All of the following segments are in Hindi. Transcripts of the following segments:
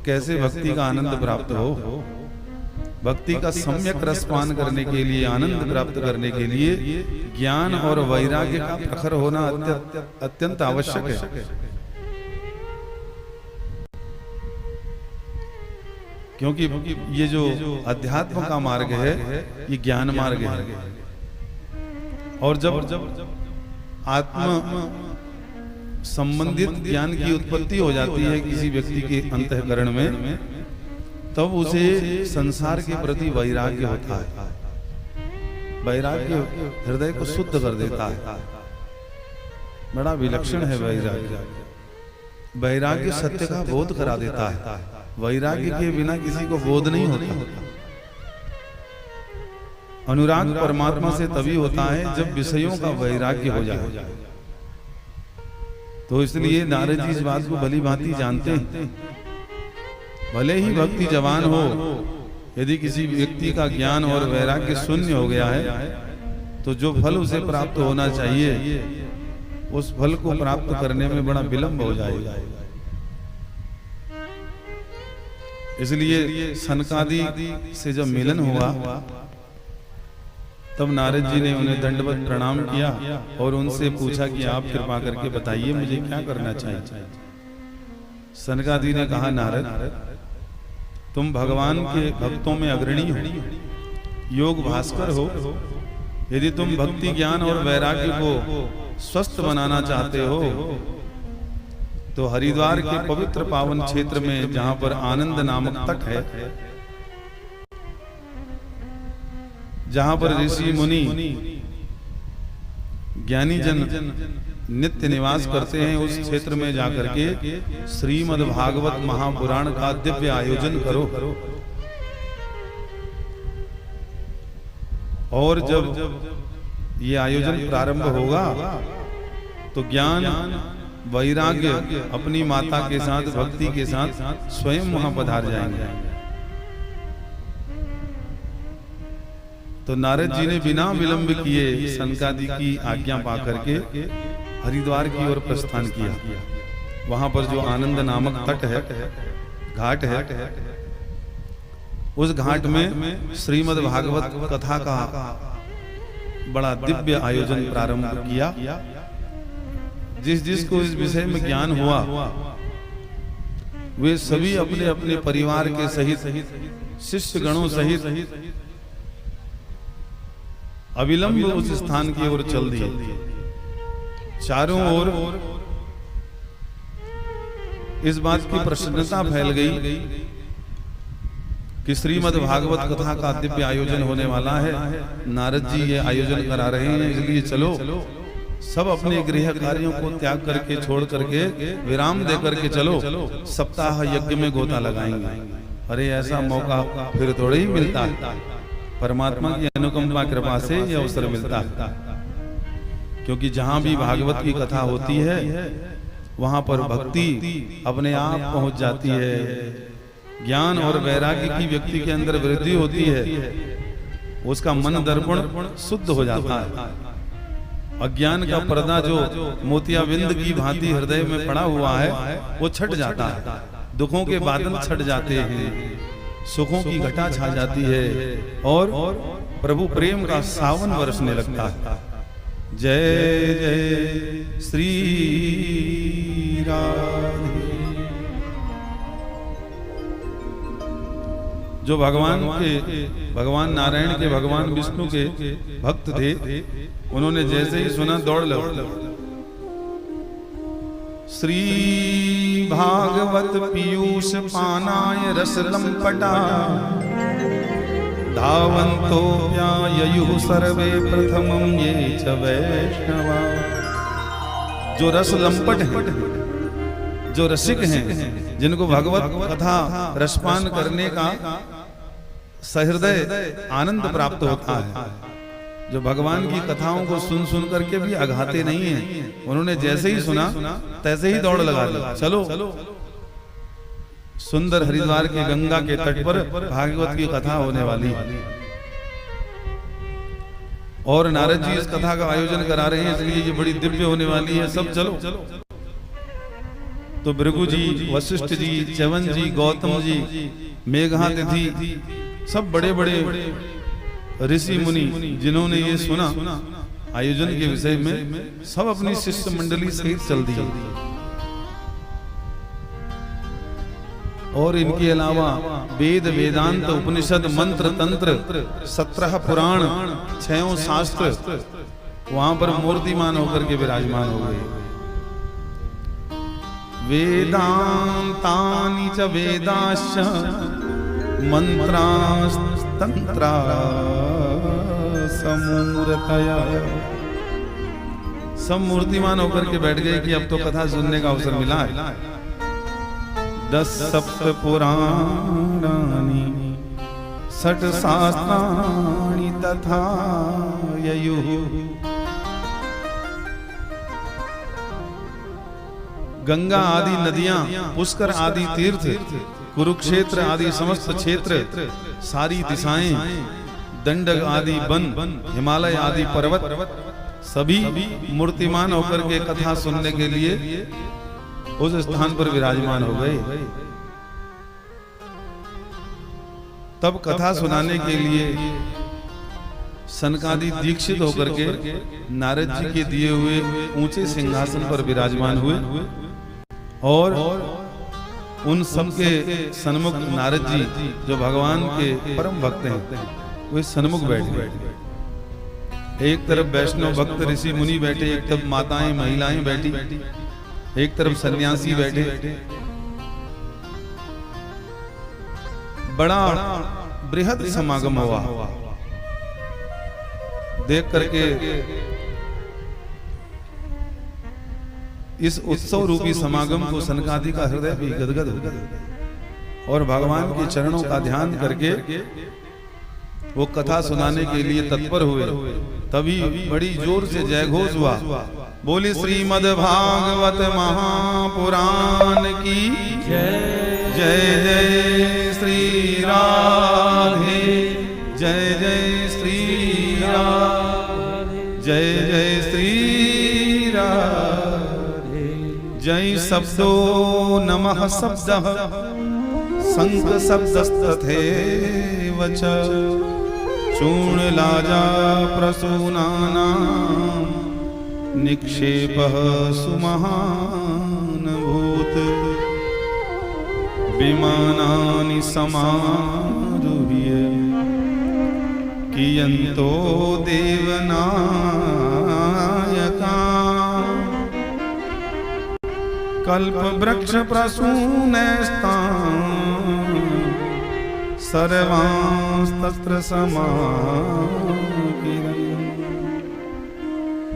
कैसे भक्ति का आनंद प्राप्त हो। भक्ति का सम्यक रसपान करने के लिए, आनंद प्राप्त करने के लिए ज्ञान और वैराग्य का प्रखर होना अत्यंत आवश्यक है। क्योंकि ये जो अध्यात्म का मार्ग है ये ज्ञान मार्ग है, और जब आत्मा संबंधित ज्ञान की उत्पत्ति हो जाती है किसी व्यक्ति के अंतःकरण में, तब उसे संसार के प्रति वैराग्य होता है। वैराग्य हृदय को शुद्ध कर देता है। बड़ा विलक्षण है वैराग्य। वैराग्य सत्य का बोध करा देता है। वैराग्य के बिना किसी को बोध नहीं होता। अनुराग परमात्मा से तभी होता है जब विषयों का वैराग्य हो जाए। तो इसलिए नारद जी इस बात को भली भांति जानते हैं। भले ही भक्ति जवान हो, यदि किसी व्यक्ति का ज्ञान और वैराग्य शून्य हो गया है तो जो फल उसे प्राप्त होना चाहिए उस फल को प्राप्त करने में बड़ा विलंब हो जाएगा। इसलिए सनकादि से जब मिलन हुआ तब नारद जी ने उन्हें दंडवत प्रणाम किया और उनसे पूछा कि आप कृपा करके बताइए मुझे क्या करना चाहिए। सनकादि ने कहा, नारद तुम भगवान के भक्तों में अग्रणी हो, योग भास्कर हो। यदि तुम भक्ति ज्ञान और वैराग्य को स्वस्थ बनाना चाहते हो तो हरिद्वार के पवित्र पावन क्षेत्र में जहां पर आनंद नामक तट है, जहां पर ऋषि मुनि ज्ञानी जन नित्य निवास करते हैं, उस क्षेत्र में जाकर के श्रीमद् भागवत महापुराण का दिव्य आयोजन करो। और जब ये आयोजन प्रारंभ होगा तो ज्ञान वैराग्य अपनी माता के साथ, भक्ति के साथ स्वयं वहां पधार जाएंगे। तो नारद जी ने बिना विलंब किए सनकादि की आज्ञा पा करके हरिद्वार की ओर प्रस्थान किया। वहां पर जो आनंद नामक तट है, घाट है, उस घाट में श्रीमद् भागवत कथा का बड़ा दिव्य आयोजन प्रारंभ किया। जिसको इस विषय में ज्ञान हुआ वे सभी अपने अपने परिवार के सहित, शिष्य गणों सहित अविलंब उस स्थान की ओर चल दिए। चारों ओर इस बात की प्रसन्नता फैल गई कि श्रीमद् भागवत कथा का दिव्य आयोजन होने वाला है। नारद जी ये आयोजन करा रहे हैं, इसलिए चलो सब अपने गृह कार्यों को त्याग करके, छोड़ करके, विराम दे करके चलो, सप्ताह यज्ञ में गोता लगाएंगे। अरे ऐसा मौका फिर थोड़ा ही मिलता है। परमात्मा की अनुकंपा कृपा से यह अवसर मिलता है, क्योंकि जहां भी भागवत की कथा होती है वहां पर भक्ति अपने आप पहुंच जाती है। ज्ञान और वैराग्य की व्यक्ति के अंदर वृद्धि होती है, उसका मन दर्पण शुद्ध हो जाता है। अज्ञान का पर्दा जो मोतियाबिंद की भांति हृदय में पड़ा हुआ है वो छट जाता है। दुखों के बादल छट जाते हैं, सुखों की घटा छा जाती है और प्रभु प्रेम का सावन बरसने लगता है। जय जय श्री राधे। जो भगवान नारायण के, भगवान विष्णु के भक्त थे, उन्होंने जैसे ही सुना दौड़ लगा। श्री भागवत पीयूष पानाय रस लंपटा धावन्तो व्याययुः सर्वे प्रथमं ये च वैष्णवा। जो रस लंपट हैं, जो रसिक हैं, जिनको भगवत कथा रसपान करने का सहृदय आनंद प्राप्त होता है, जो भगवान की कथाओं को सुन सुन करके भी अघाते नहीं हैं, उन्होंने जैसे ही सुना तैसे ही दौड़ लगा दी। चलो सुंदर हरिद्वार के गंगा के तट पर भागवत की कथा होने वाली और नारद जी इस कथा का आयोजन करा रहे हैं, इसलिए ये बड़ी दिव्य होने वाली है। सब चलो। तो भृगु जी, वशिष्ठ जी, च्यवन जी, गौतम जी, मेघातिथि, सब बड़े बड़े ऋषि मुनि जिन्होंने ये सुना आयोजन के विषय में, सब अपनी शिष्य मंडली सहित चल दिए। और इनके अलावा वेद, वेदांत, उपनिषद, मंत्र, तंत्र, 17 पुराण, 6 शास्त्र वहां पर मूर्तिमान होकर के विराजमान हो गए। वेदांतानि च वेदाश्च मंत्रास्तंत्रा समूर्तया, सब मूर्तिमान होकर के बैठ गए कि अब तो कथा सुनने का अवसर मिला है। 10 सप्त पुराणानि 60 शास्त्राणि तथा ययुः। गंगा आदि नदियां, पुष्कर आदि तीर्थ, कुरुक्षेत्र आदि समस्त क्षेत्र, सारी दिशाएं, दंडक आदि वन, हिमालय आदि पर्वत, सभी मूर्तिमान होकर के कथा सुनने के लिए उस स्थान पर विराजमान हो गए। तब कथा सुनाने के लिए सनकादि दीक्षित होकर के नारद जी के दिए हुए ऊंचे सिंहासन पर विराजमान हुए और उन सबके सन्मुख नारद जी, जो भगवान के परम भक्त हैं, वे सन्मुख बैठ गए। एक तरफ वैष्णव भक्त ऋषि मुनि बैठे, एक तरफ माताएं महिलाएं बैठी, एक तरफ सन्यासी बैठे। बड़ा बृहद समागम हुआ। देख करके इस उत्सव रूपी समागम को सनकादि का हृदय भी गदगद हो गया और भगवान के चरणों का ध्यान करके वो कथा सुनाने के लिए तत्पर हुए। तभी बड़ी जोर से जयघोष हुआ। बोली श्रीमद् भागवत महापुराण की जय। जय जय श्री राधे, जय जय श्री राधे, जय जय श्री राधे। जय शब्दो नमः शब्दः संग शब्दस्तथैव च चूर्णलाजा प्रसूनानां निक्षेपः सुमहान् भूत। विमानानि समारुह्य कियन्तो देवनायका कल्पवृक्ष प्रसूनैस्तान् सर्वांस्तत्र समाकिरन्।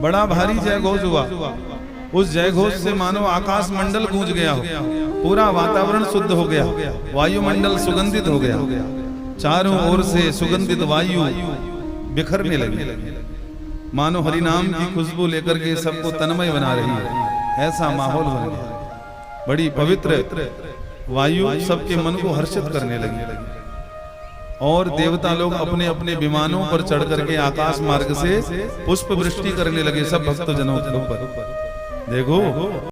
बड़ा भारी जयघोष हुआ। उस जयघोष से मानो आकाश मंडल गूंज गया हो, पूरा वातावरण शुद्ध हो गया, वायुमंडल सुगंधित हो गया, चारों ओर से सुगंधित वायु बिखरने लगी, मानो हरिनाम की खुशबू लेकर के सबको तन्मय बना रही है। ऐसा माहौल बन गया। बड़ी पवित्र वायु सबके मन को हर्षित करने लगी और देवता लोग अपने अपने विमानों पर चढ़ करके आकाश मार्ग से पुष्प वृष्टि करने लगे सब भक्तजनों के ऊपर। देखो